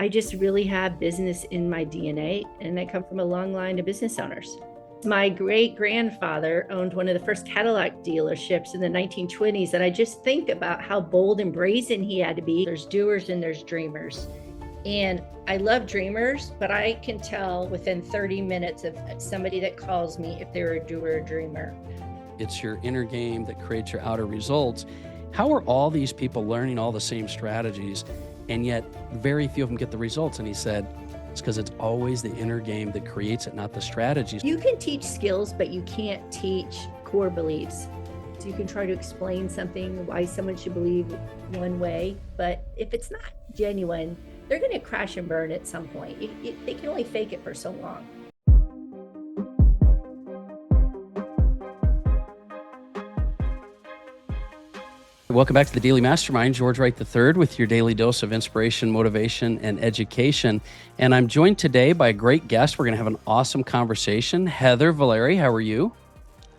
I just really have business in my DNA, and I come from a long line of business owners. My great grandfather owned one of the first Cadillac dealerships in the 1920s, and I just think about how bold and brazen he had to be. There's doers and there's dreamers. And I love dreamers, but I can tell within 30 minutes of somebody that calls me if they're a doer or a dreamer. It's your inner game that creates your outer results. How are all these people learning all the same strategies, and yet very few of them get the results? And he said, it's because it's always the inner game that creates it, not the strategies. You can teach skills, but you can't teach core beliefs. So you can try to explain something, why someone should believe one way, but if it's not genuine, they're going to crash and burn at some point. They can only fake it for so long. Welcome back to the Daily Mastermind. George Wright III with your daily dose of inspiration, motivation, and education. And I'm joined today by a great guest. We're going to have an awesome conversation. Heather Valeri, how are you?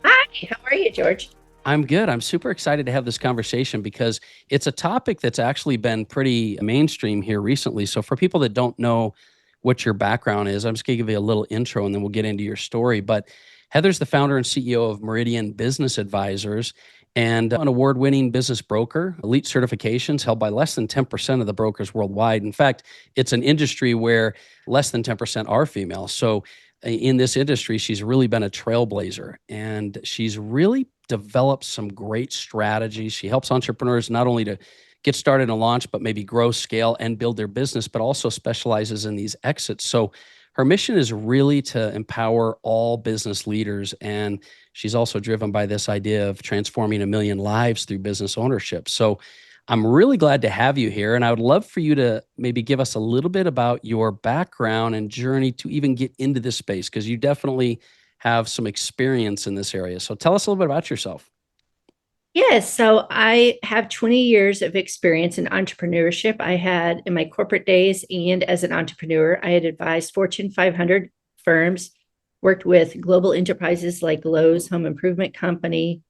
Hi, how are you, George? I'm good. I'm super excited to have this conversation because it's a topic that's actually been pretty mainstream here recently. So for people that don't know what your background is, I'm just going to give you a little intro and then we'll get into your story. But Heather's the founder and CEO of Meridian Business Advisors and an award-winning business broker, elite certifications held by less than 10% of the brokers worldwide. In fact, it's an industry where less than 10% are female. So in this industry, she's really been a trailblazer, and she's really developed some great strategies. She helps entrepreneurs not only to get started and launch, but maybe grow, scale, and build their business, but also specializes in these exits. So her mission is really to empower all business leaders, and she's also driven by this idea of transforming 1 million lives through business ownership. So I'm really glad to have you here, and I would love for you to maybe give us a little bit about your background and journey to even get into this space, because you definitely have some experience in this area. So tell us a little bit about yourself. Yes, so I have 20 years of experience in entrepreneurship. I had in my corporate days and as an entrepreneur, I had advised Fortune 500 firms, worked with global enterprises like Lowe's Home Improvement Company,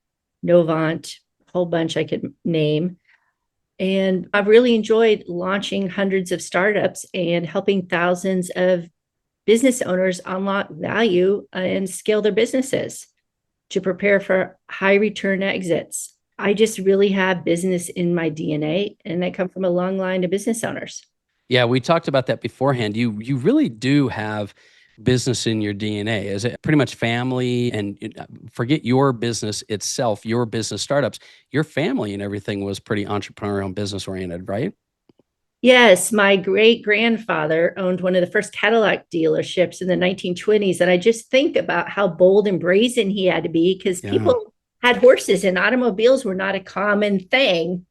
Novant, a whole bunch I could name. And I've really enjoyed launching hundreds of startups and helping thousands of business owners unlock value and scale their businesses to prepare for high return exits. I just really have business in my DNA, and I come from a long line of business owners. Yeah, we talked about that beforehand. You really do have business in your DNA. Is it pretty much family? And forget your business itself, your business startups, your family and everything was pretty entrepreneurial and business oriented, right? Yes, my great grandfather owned one of the first Cadillac dealerships in the 1920s. And I just think about how bold and brazen he had to be, because Yeah. people had horses and automobiles were not a common thing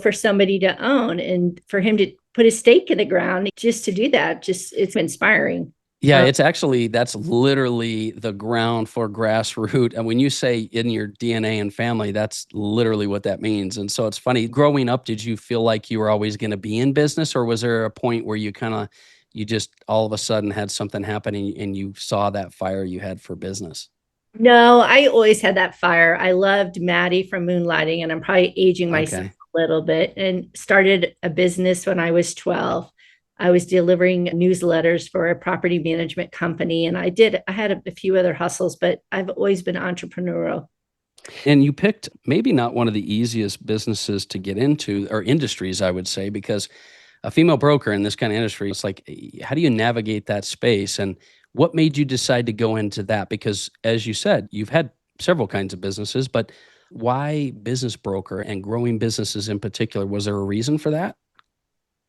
for somebody to own. And for him to put his stake in the ground just to do that, just it's inspiring. Yeah, that's literally the ground for grassroots. And when you say in your DNA and family, that's literally what that means. And so it's funny, growing up, did you feel like you were always going to be in business, or was there a point where you just all of a sudden had something happening and you saw that fire you had for business? No, I always had that fire. I loved Maddie from Moonlighting, and I'm probably aging myself Okay. a little bit, and started a business when I was 12. I was delivering newsletters for a property management company, and I had a few other hustles, but I've always been entrepreneurial. And you picked maybe not one of the easiest businesses to get into, or industries, I would say, because a female broker in this kind of industry, it's like, how do you navigate that space? And what made you decide to go into that? Because as you said, you've had several kinds of businesses, but why business broker and growing businesses in particular? Was there a reason for that?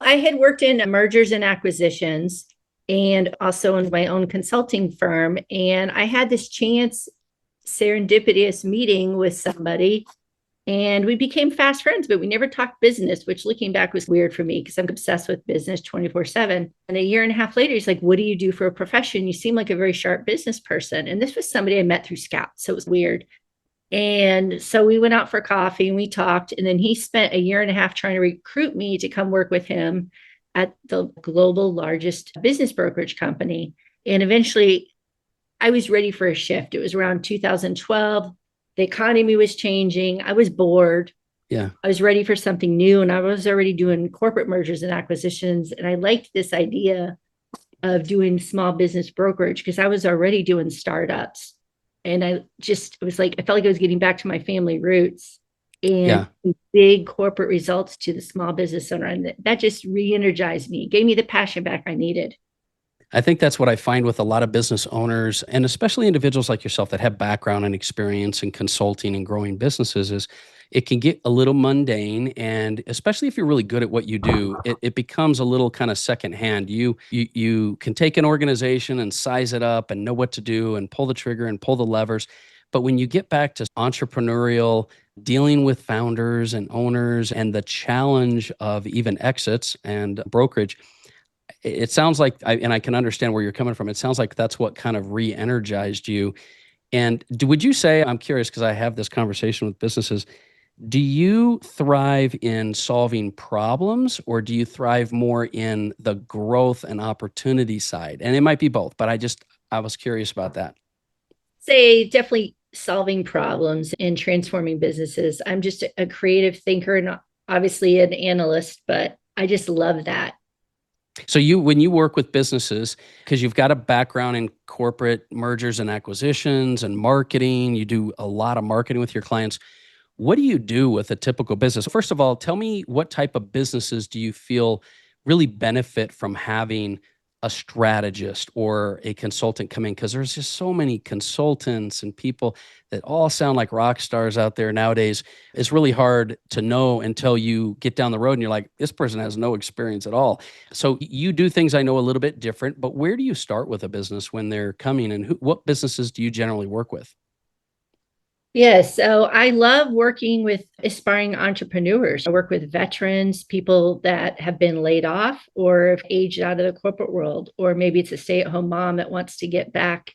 I had worked in mergers and acquisitions and also in my own consulting firm. And I had this chance, serendipitous meeting with somebody, and we became fast friends, but we never talked business, which looking back was weird for me because I'm obsessed with business 24/7. And a year and a half later, he's like, what do you do for a profession? You seem like a very sharp business person. And this was somebody I met through Scout. So it was weird. And so we went out for coffee and we talked. And then he spent a year and a half trying to recruit me to come work with him at the global largest business brokerage company. And eventually I was ready for a shift. It was around 2012. The economy was changing. I was bored. Yeah. I was ready for something new, and I was already doing corporate mergers and acquisitions. And I liked this idea of doing small business brokerage because I was already doing startups. And it was like, I felt like I was getting back to my family roots and Yeah. big corporate results to the small business owner. And that just re-energized me, gave me the passion back I needed. I think that's what I find with a lot of business owners and especially individuals like yourself that have background and experience in consulting and growing businesses is it can get a little mundane. And especially if you're really good at what you do, it becomes a little kind of secondhand. You can take an organization and size it up and know what to do and pull the trigger and pull the levers. But when you get back to entrepreneurial, dealing with founders and owners and the challenge of even exits and brokerage, it sounds like, and I can understand where you're coming from. It sounds like that's what kind of re-energized you. And would you say, I'm curious because I have this conversation with businesses, do you thrive in solving problems or do you thrive more in the growth and opportunity side? And it might be both, but I was curious about that. Say definitely solving problems and transforming businesses. I'm just a creative thinker and obviously an analyst, but I just love that. So when you work with businesses, because you've got a background in corporate mergers and acquisitions and marketing, you do a lot of marketing with your clients. What do you do with a typical business? First of all, tell me what type of businesses do you feel really benefit from having a strategist or a consultant come in? Because there's just so many consultants and people that all sound like rock stars out there nowadays. It's really hard to know until you get down the road and you're like, this person has no experience at all. So you do things I know a little bit different, but where do you start with a business when they're coming and what businesses do you generally work with? Yes, so I love working with aspiring entrepreneurs. I work with veterans, people that have been laid off or have aged out of the corporate world, or maybe it's a stay-at-home mom that wants to get back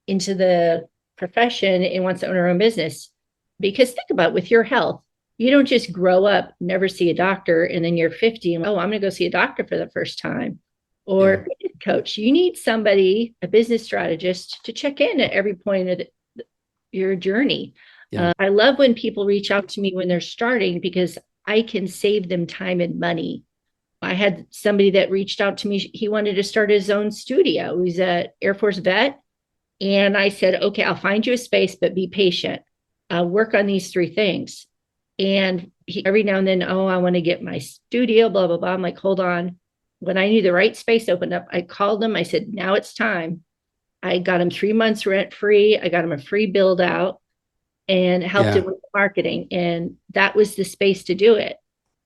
into the profession and wants to own her own business. Because think about with your health, you don't just grow up, never see a doctor, and then you're 50 and I'm going to go see a doctor for the first time. Yeah. Or coach, you need somebody, a business strategist, to check in at every point of your journey. Yeah. I love when people reach out to me when they're starting because I can save them time and money. I had somebody that reached out to me. He wanted to start his own studio. He's an Air Force vet. And I said, okay, I'll find you a space, but be patient. Work on these three things. And every now and then, oh, I want to get my studio, blah, blah, blah. I'm like, hold on. When I knew the right space opened up, I called him. I said, now it's time. I got him 3 months rent free. I got him a free build out and helped Yeah. him with marketing. And that was the space to do it.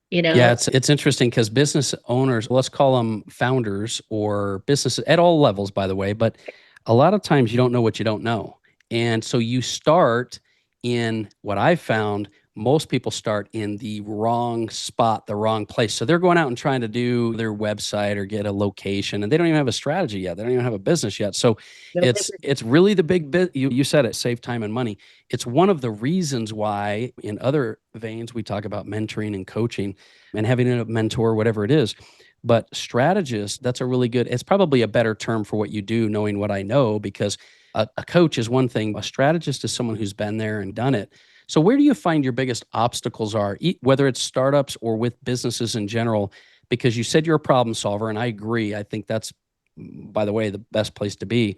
Yeah, it's interesting because business owners, let's call them founders or businesses at all levels, by the way, but a lot of times you don't know what you don't know. And so you start in what I've found, most people start in the wrong spot, the wrong place. So they're going out and trying to do their website or get a location and they don't even have a strategy yet. They don't even have a business yet. So it's really the big bit. You said it, save time and money. It's one of the reasons why in other veins, we talk about mentoring and coaching and having a mentor, whatever it is. But strategist, that's a really good, it's probably a better term for what you do, knowing what I know, because a coach is one thing. A strategist is someone who's been there and done it. So where do you find your biggest obstacles are, whether it's startups or with businesses in general? Because you said you're a problem solver, and I agree. I think that's, by the way, the best place to be.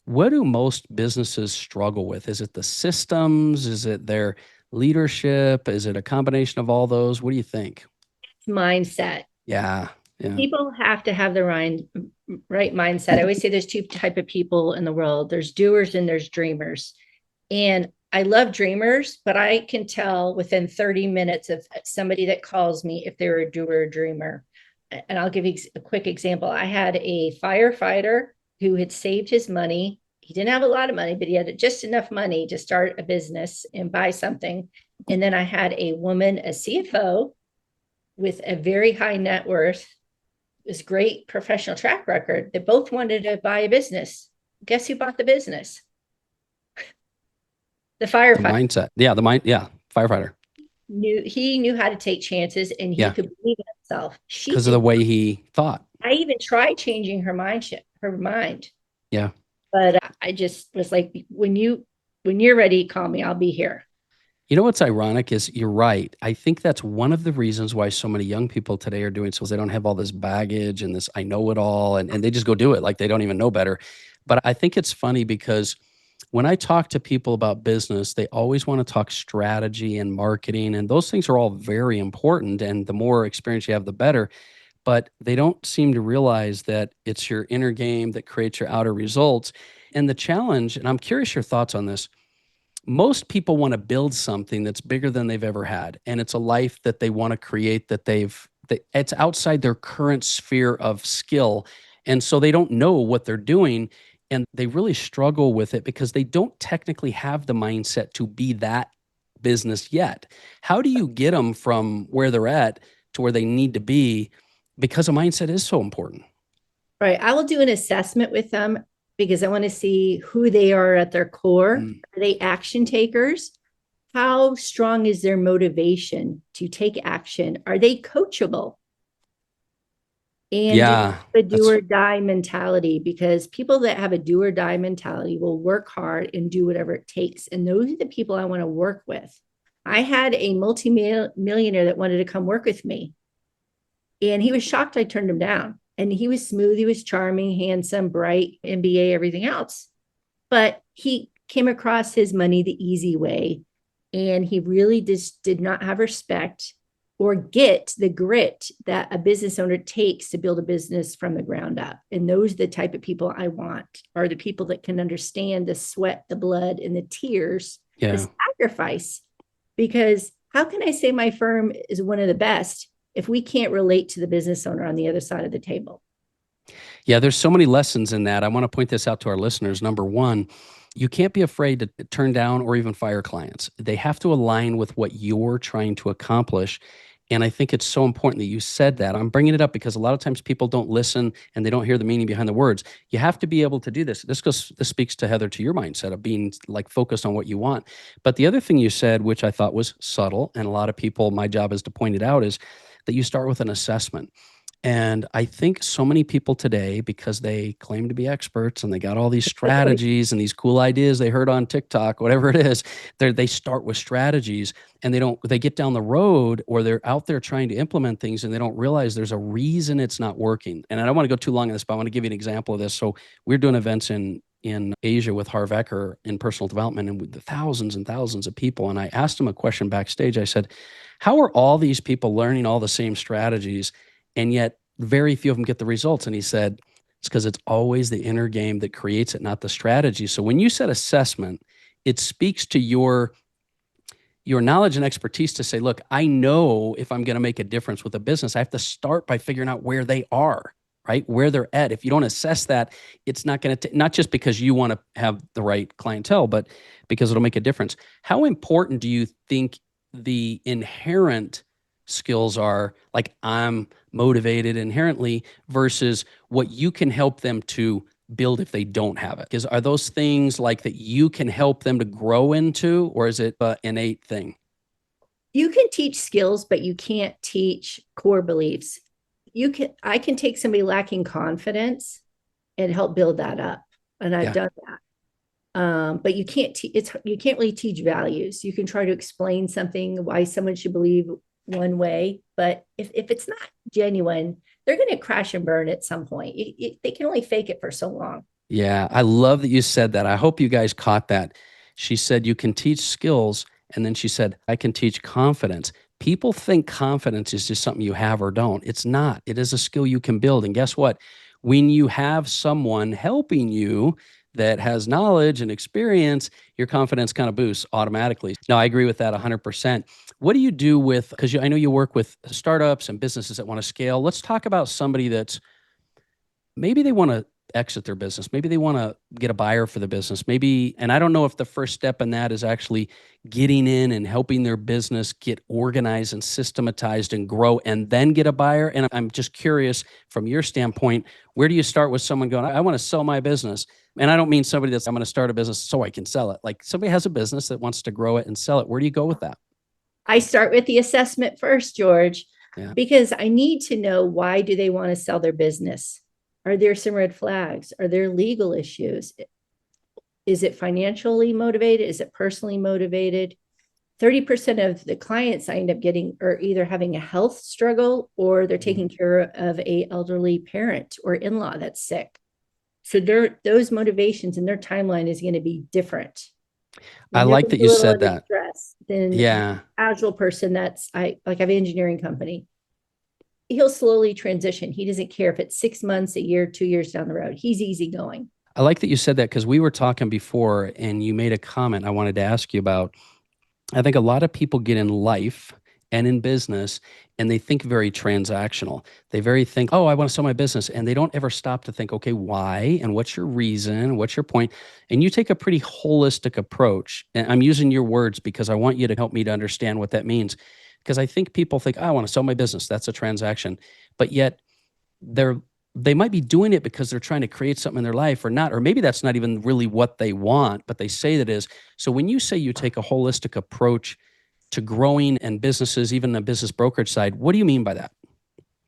What do most businesses struggle with? Is it the systems? Is it their leadership? Is it a combination of all those? What do you think? mindset. Yeah. Yeah. People have to have the right mindset. I always say there's two type of people in the world. There's doers and there's dreamers. And I love dreamers, but I can tell within 30 minutes of somebody that calls me if they're a doer or dreamer. And I'll give you a quick example. I had a firefighter who had saved his money. He didn't have a lot of money, but he had just enough money to start a business and buy something. And then I had a woman, a CFO with a very high net worth, this great professional track record. They both wanted to buy a business. Guess who bought the business? The firefighter. The mindset. Yeah. Yeah. Firefighter. He knew how to take chances and he could believe in himself. Because of the way he thought. I even tried changing her mind. Yeah. But I just was like, when you're ready, call me. I'll be here. You know what's ironic is you're right. I think that's one of the reasons why so many young people today are doing so is they don't have all this baggage and this I know it all and they just go do it like they don't even know better. But I think it's funny because when I talk to people about business, they always want to talk strategy and marketing, and those things are all very important. And the more experience you have, the better. But they don't seem to realize that it's your inner game that creates your outer results. And the challenge, and I'm curious your thoughts on this, most people want to build something that's bigger than they've ever had, and it's a life that they want to create that it's outside their current sphere of skill, and so they don't know what they're doing, and they really struggle with it because they don't technically have the mindset to be that business yet. How do you get them from where they're at to where they need to be, because a mindset is so important? Right. I will do an assessment with them because I want to see who they are at their core. Mm, Are they action takers? How strong is their motivation to take action? Are they coachable? And do yeah, they have a do that's or die mentality? Because people that have a do or die mentality will work hard and do whatever it takes. And those are the people I want to work with. I had a multi-millionaire that wanted to come work with me, and he was shocked I turned him down. And he was smooth, he was charming, handsome, bright, MBA, everything else. But he came across his money the easy way. And he really just did not have respect or get the grit that a business owner takes to build a business from the ground up. And those are the type of people I want, are the people that can understand the sweat, the blood, and the tears, the yeah. sacrifice. Because how can I say my firm is one of the best if we can't relate to the business owner on the other side of the table? Yeah, there's so many lessons in that. I want to point this out to our listeners. Number one, you can't be afraid to turn down or even fire clients. They have to align with what you're trying to accomplish. And I think it's so important that you said that. I'm bringing it up because a lot of times people don't listen and they don't hear the meaning behind the words. You have to be able to do this. This speaks to Heather, to your mindset of being like focused on what you want. But the other thing you said, which I thought was subtle, and a lot of people, my job is to point it out, is that you start with an assessment. And I think so many people today, because they claim to be experts and they got all these strategies and these cool ideas they heard on TikTok, whatever it is, they start with strategies and they get down the road or they're out there trying to implement things and they don't realize there's a reason it's not working. And I don't want to go too long on this, but I want to give you an example of this. So we're doing events in Asia with Harv Eker in personal development and with the thousands and thousands of people. And I asked him a question backstage. I said, how are all these people learning all the same strategies, and yet very few of them get the results? And he said, it's because it's always the inner game that creates it, not the strategy. So when you said assessment, it speaks to your knowledge and expertise to say, look, I know if I'm going to make a difference with a business, I have to start by figuring out where they are, right? Where they're at. If you don't assess that, it's not going to, not just because you want to have the right clientele, but because it'll make a difference. How important do you think the inherent skills are, like I'm motivated inherently, versus what you can help them to build if they don't have it? Because are those things like that you can help them to grow into, or is it an innate thing? You can teach skills, but you can't teach core beliefs. I can take somebody lacking confidence and help build that up. And I've Yeah. done that. But you can't really teach values. You can try to explain something, why someone should believe one way, but if it's not genuine, they're going to crash and burn at some point. They can only fake it for so long. Yeah, I love that you said that. I hope you guys caught that. She said you can teach skills, and then she said, I can teach confidence. People think confidence is just something you have or don't. It's not. It is a skill you can build. And guess what? When you have someone helping you that has knowledge and experience, your confidence kind of boosts automatically. No, I agree with that 100%. What do you do with, because I know you work with startups and businesses that want to scale. Let's talk about somebody that's maybe they want to exit their business. Maybe they want to get a buyer for the business. Maybe, and I don't know if the first step in that is actually getting in and helping their business get organized and systematized and grow and then get a buyer. And I'm just curious from your standpoint, where do you start with someone going, I want to sell my business? And I don't mean somebody that's, I'm going to start a business so I can sell it. Like somebody has a business that wants to grow it and sell it. Where do you go with that? I start with the assessment first, George, Yeah. because I need to know, why do they want to sell their business? Are there some red flags? Are there legal issues? Is it financially motivated? Is it personally motivated? 30% of the clients I end up getting are either having a health struggle or they're taking care of a elderly parent or in-law that's sick. So those motivations and their timeline is going to be different. I They're like going to that be a you little said under that. stress than the Yeah. casual person that's like I have an engineering company. He'll slowly transition. He doesn't care if it's 6 months, a year, 2 years down the road. He's easygoing. I like that you said that because we were talking before and you made a comment I wanted to ask you about. I think a lot of people get in life and in business and they think very transactional. They very think, oh, I want to sell my business. And they don't ever stop to think, okay, why? And what's your reason? What's your point? And you take a pretty holistic approach. And I'm using your words because I want you to help me to understand what that means. Because I think people think, oh, I want to sell my business. That's a transaction. But yet they're they might be doing it because they're trying to create something in their life or not, or maybe that's not even really what they want, but they say that is. So when you say you take a holistic approach to growing and businesses, even the business brokerage side, what do you mean by that?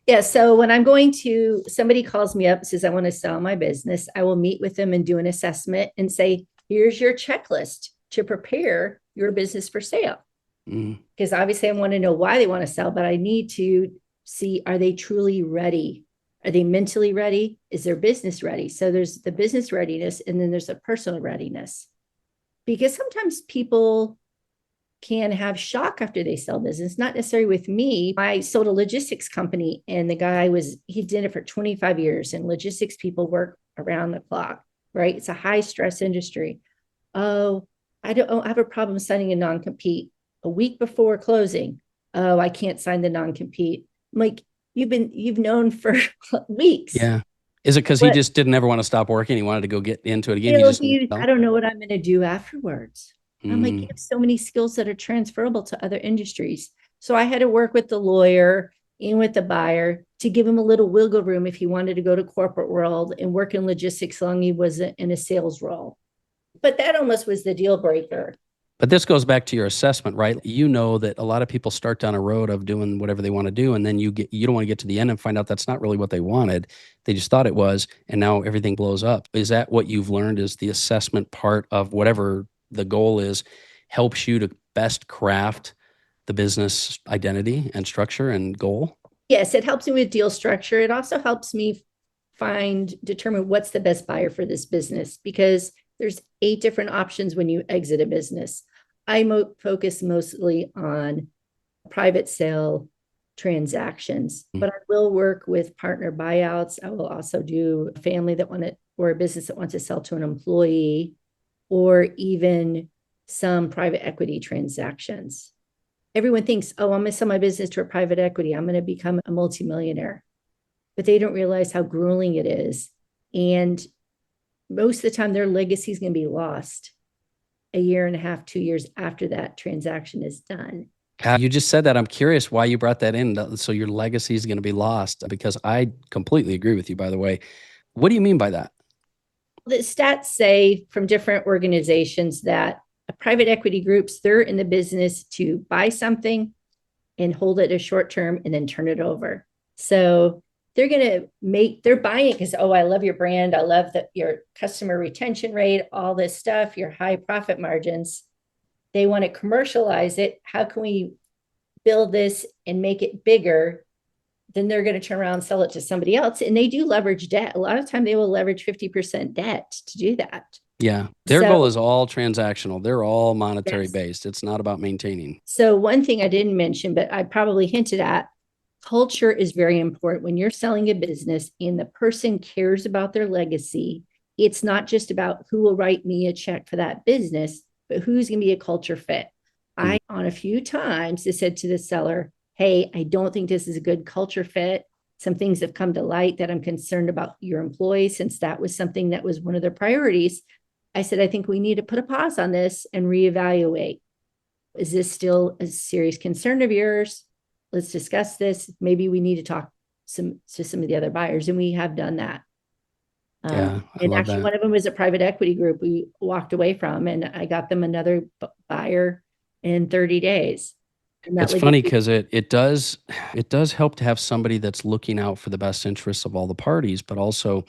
Yeah. So when somebody calls me up, says, I want to sell my business, I will meet with them and do an assessment and say, here's your checklist to prepare your business for sale. Because obviously I want to know why they want to sell, but I need to see, are they truly ready? Are they mentally ready? Is their business ready? So there's the business readiness and then there's a personal readiness. Because sometimes people can have shock after they sell business, not necessarily with me. I sold a logistics company and the guy he did it for 25 years and logistics people work around the clock, right? It's a high stress industry. Oh, I have a problem signing a non-compete a week before closing. Oh, I can't sign the non-compete. I'm like, you've known for weeks. Yeah. Is it because he just didn't ever want to stop working? He wanted to go get into it again. I don't know what I'm going to do afterwards. I'm like, you have so many skills that are transferable to other industries. So I had to work with the lawyer and with the buyer to give him a little wiggle room if he wanted to go to corporate world and work in logistics long he was in a sales role. But that almost was the deal breaker. But this goes back to your assessment, right? You know that a lot of people start down a road of doing whatever they want to do, and then you don't want to get to the end and find out that's not really what they wanted. They just thought it was, and now everything blows up. Is that what you've learned is the assessment part of whatever the goal is helps you to best craft the business identity and structure and goal? Yes, it helps me with deal structure. It also helps me determine what's the best buyer for this business because there's 8 different options when you exit a business. I focus mostly on private sale transactions, but I will work with partner buyouts. I will also do a family or a business that wants to sell to an employee, or even some private equity transactions. Everyone thinks, oh, I'm going to sell my business to a private equity. I'm going to become a multimillionaire. But they don't realize how grueling it is. And most of the time, their legacy is going to be lost a year and a half, 2 years after that transaction is done. You just said that. I'm curious why you brought that in. So your legacy is going to be lost, because I completely agree with you, by the way. What do you mean by that? The stats say from different organizations that private equity groups, they're in the business to buy something and hold it a short term and then turn it over. So they're buying it because, oh, I love your brand. I love your customer retention rate, all this stuff, your high profit margins. They want to commercialize it. How can we build this and make it bigger? Then they're going to turn around and sell it to somebody else. And they do leverage debt. A lot of time they will leverage 50% debt to do that. Yeah. Their goal is all transactional. They're all monetary based. It's not about maintaining. So one thing I didn't mention, but I probably hinted at, culture is very important. When you're selling a business and the person cares about their legacy, it's not just about who will write me a check for that business, but who's going to be a culture fit. I, on a few times, I said to the seller, hey, I don't think this is a good culture fit. Some things have come to light that I'm concerned about your employees, since that was something that was one of their priorities. I said, I think we need to put a pause on this and reevaluate. Is this still a serious concern of yours? Let's discuss this. Maybe we need to talk to some of the other buyers. And we have done that. Yeah, and actually, one of them was a private equity group we walked away from, and I got them another buyer in 30 days. It's funny because it does help to have somebody that's looking out for the best interests of all the parties, but also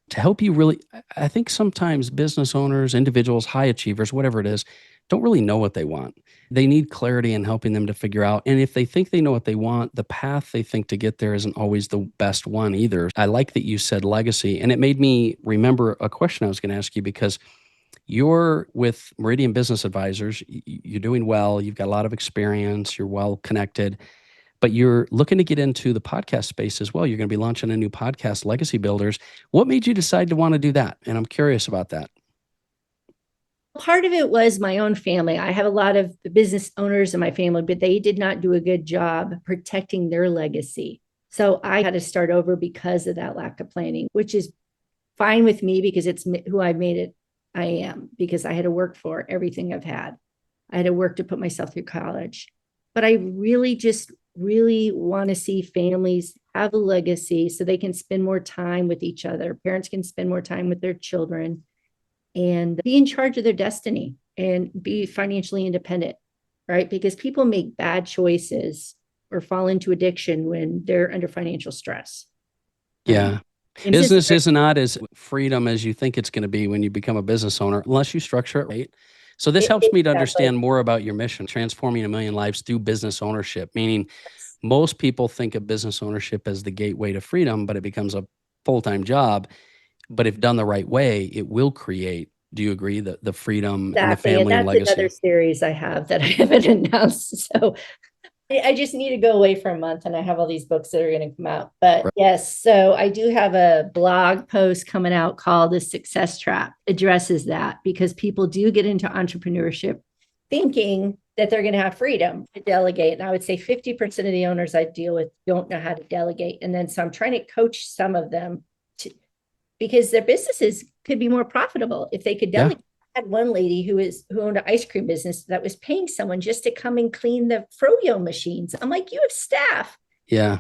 to help you really. I think sometimes business owners, individuals, high achievers, whatever it is, don't really know what they want. They need clarity in helping them to figure out. And if they think they know what they want, the path they think to get there isn't always the best one either. I like that you said legacy. And it made me remember a question I was going to ask you, because you're with Meridian Business Advisors. You're doing well. You've got a lot of experience. You're well connected, but you're looking to get into the podcast space as well. You're going to be launching a new podcast, Legacy Builders. What made you decide to want to do that? And I'm curious about that. Part of it was my own family. I have a lot of business owners in my family, but they did not do a good job protecting their legacy. So I had to start over because of that lack of planning, which is fine with me because it's who I've made it I am, because I had to work for everything I've had. I had to work to put myself through college. But I really want to see families have a legacy so they can spend more time with each other. Parents can spend more time with their children and be in charge of their destiny and be financially independent, right? Because people make bad choices or fall into addiction when they're under financial stress. Yeah. Business is not as freedom as you think it's going to be when you become a business owner, unless you structure it right. So this helps me to understand more about your mission, transforming 1 million lives through business ownership, meaning most people think of business ownership as the gateway to freedom, but it becomes a full-time job. But if done the right way, it will create, do you agree, the freedom and the family and legacy? That's another series I have that I haven't announced. So I just need to go away for a month and I have all these books that are going to come out. But right. Yes, so I do have a blog post coming out called The Success Trap. Addresses that because people do get into entrepreneurship thinking that they're going to have freedom to delegate. And I would say 50% of the owners I deal with don't know how to delegate. And then so I'm trying to coach some of them because their businesses could be more profitable if they could delegate. I had one lady who owned an ice cream business that was paying someone just to come and clean the froyo machines. I'm like, you have staff. Yeah.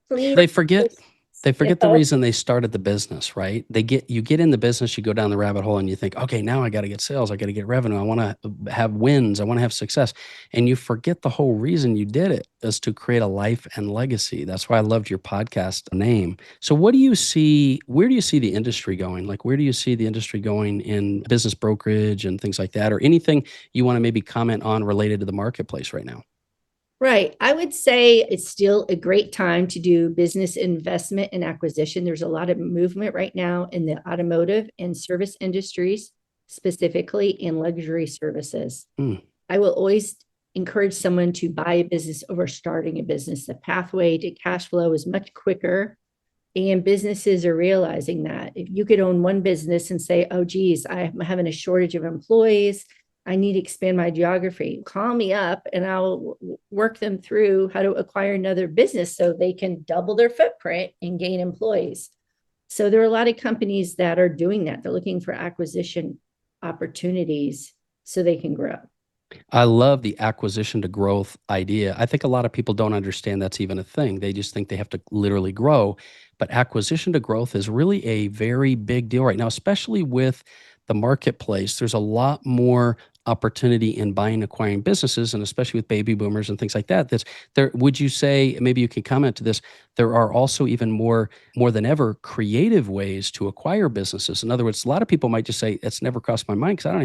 They forget the reason they started the business, right? You get in the business, you go down the rabbit hole and you think, okay, now I got to get sales. I got to get revenue. I want to have wins. I want to have success. And you forget the whole reason you did it is to create a life and legacy. That's why I loved your podcast name. So where do you see the industry going? Like, where do you see the industry going in business brokerage and things like that, or anything you want to maybe comment on related to the marketplace right now? Right. I would say it's still a great time to do business investment and acquisition. There's a lot of movement right now in the automotive and service industries, specifically in luxury services. I will always encourage someone to buy a business over starting a business. The pathway to cash flow is much quicker. And businesses are realizing that if you could own one business and say, oh, geez, I'm having a shortage of employees, I need to expand my geography. Call me up and I'll work them through how to acquire another business so they can double their footprint and gain employees. So there are a lot of companies that are doing that. They're looking for acquisition opportunities so they can grow. I love the acquisition to growth idea. I think a lot of people don't understand that's even a thing. They just think they have to literally grow. But acquisition to growth is really a very big deal right now, especially with the marketplace. There's a lot more opportunity in buying, acquiring businesses, and especially with baby boomers and things like that. That's there. Would you say, maybe you can comment to this, there are also even more than ever creative ways to acquire businesses. In other words, a lot of people might just say, it's never crossed my mind because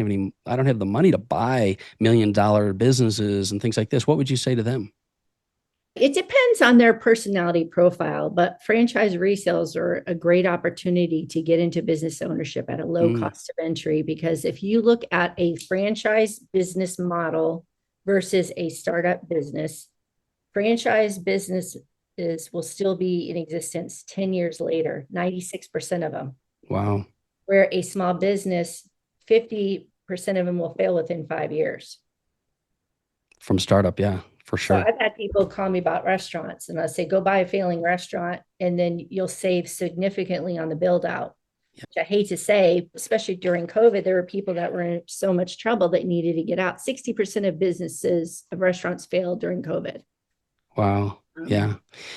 I don't have the money to buy $1 million businesses and things like this. What would you say to them? It depends on their personality profile, but franchise resales are a great opportunity to get into business ownership at a low cost of entry. Because if you look at a franchise business model versus a startup business, franchise businesses will still be in existence 10 years later, 96% of them. Wow. Where a small business, 50% of them will fail within 5 years. From startup, yeah. For sure. So I've had people call me about restaurants and I'll say, go buy a failing restaurant and then you'll save significantly on the build out. Yep. Which I hate to say, especially during COVID, there were people that were in so much trouble that needed to get out. 60% of restaurants failed during COVID. Wow. Yeah.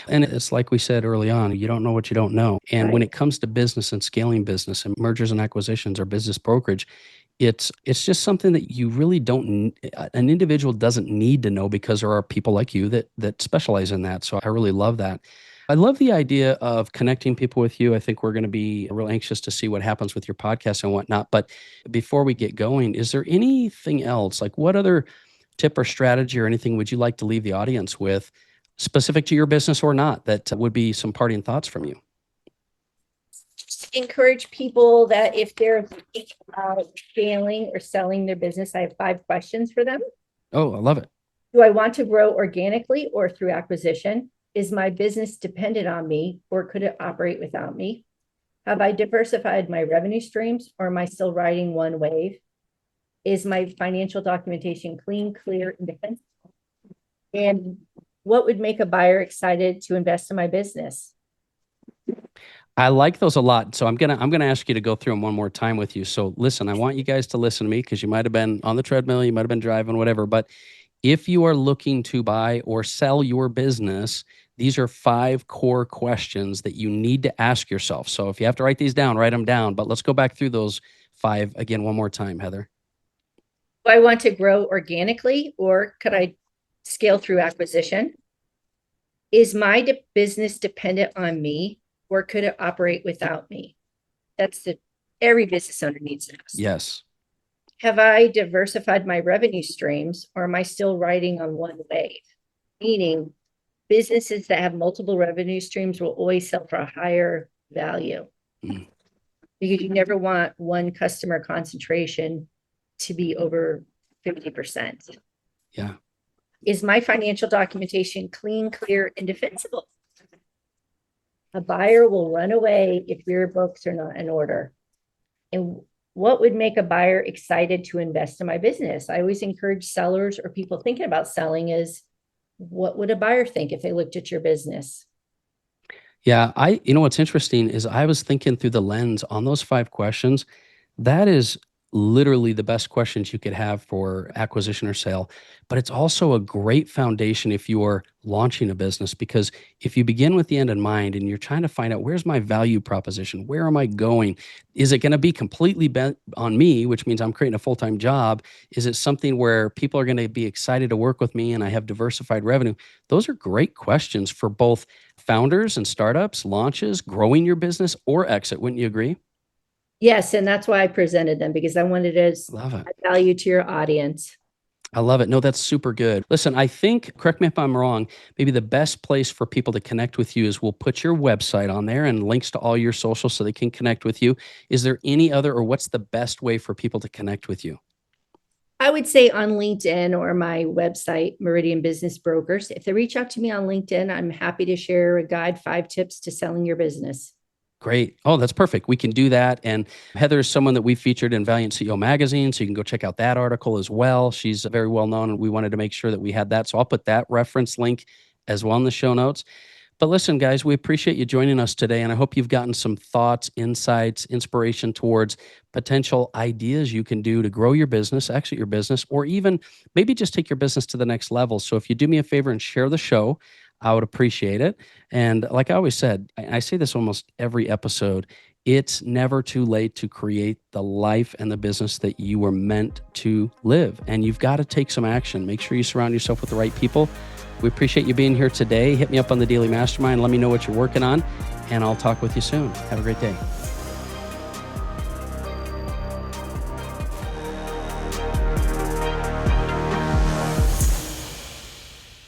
And it's like we said early on, you don't know what you don't know. And when it comes to business and scaling business and mergers and acquisitions or business brokerage, it's just something that you really an individual doesn't need to know, because there are people like you that specialize in that. So I really love that. I love the idea of connecting people with you. I think we're going to be real anxious to see what happens with your podcast and whatnot. But before we get going, is there anything else? Like what other tip or strategy or anything would you like to leave the audience with specific to your business or not that would be some parting thoughts from you? Just encourage people that if they're scaling or selling their business, I have 5 questions for them. Oh, I love it. Do I want to grow organically or through acquisition? Is my business dependent on me, or could it operate without me? Have I diversified my revenue streams, or am I still riding one wave? Is my financial documentation clean, clear, and defensible? And what would make a buyer excited to invest in my business? I like those a lot. So I'm gonna ask you to go through them one more time with you. So listen, I want you guys to listen to me because you might have been on the treadmill, you might have been driving, whatever. But if you are looking to buy or sell your business, these are 5 core questions that you need to ask yourself. So if you have to write these down, write them down. But let's go back through those 5 again one more time, Heather. Do I want to grow organically, or could I scale through acquisition? Is my business dependent on me, or could it operate without me? That's every business owner needs to ask. Yes. Have I diversified my revenue streams, or am I still riding on one wave? Meaning, businesses that have multiple revenue streams will always sell for a higher value because you never want one customer concentration to be over 50%. Yeah. Is my financial documentation clean, clear, and defensible? A buyer will run away if your books are not in order. And what would make a buyer excited to invest in my business? I always encourage sellers or people thinking about selling is, what would a buyer think if they looked at your business? Yeah, you know what's interesting is I was thinking through the lens on those 5 questions. That is literally the best questions you could have for acquisition or sale, but it's also a great foundation if you are launching a business, because if you begin with the end in mind and you're trying to find out where's my value proposition, where am I going? Is it going to be completely bent on me, which means I'm creating a full-time job? Is it something where people are going to be excited to work with me and I have diversified revenue? Those are great questions for both founders and startups, launches, growing your business, or exit. Wouldn't you agree? Yes, and that's why I presented them, because I wanted to Love it. add value to your audience. I love it. No, that's super good. Listen, I think, correct me if I'm wrong, maybe the best place for people to connect with you is we'll put your website on there and links to all your socials so they can connect with you. Is there any other, or what's the best way for people to connect with you? I would say on LinkedIn or my website, Meridian Business Brokers. If they reach out to me on LinkedIn, I'm happy to share a guide, 5 tips to selling your business. Great. Oh, that's perfect. We can do that. And Heather is someone that we featured in Valiant CEO magazine, so you can go check out that article as well. She's very well known, and we wanted to make sure that we had that. So I'll put that reference link as well in the show notes. But listen, guys, we appreciate you joining us today, and I hope you've gotten some thoughts, insights, inspiration towards potential ideas you can do to grow your business, exit your business, or even maybe just take your business to the next level. So if you do me a favor and share the show, I would appreciate it. And like I always said, I say this almost every episode, it's never too late to create the life and the business that you were meant to live. And you've got to take some action. Make sure you surround yourself with the right people. We appreciate you being here today. Hit me up on the Daily Mastermind. Let me know what you're working on, and I'll talk with you soon. Have a great day.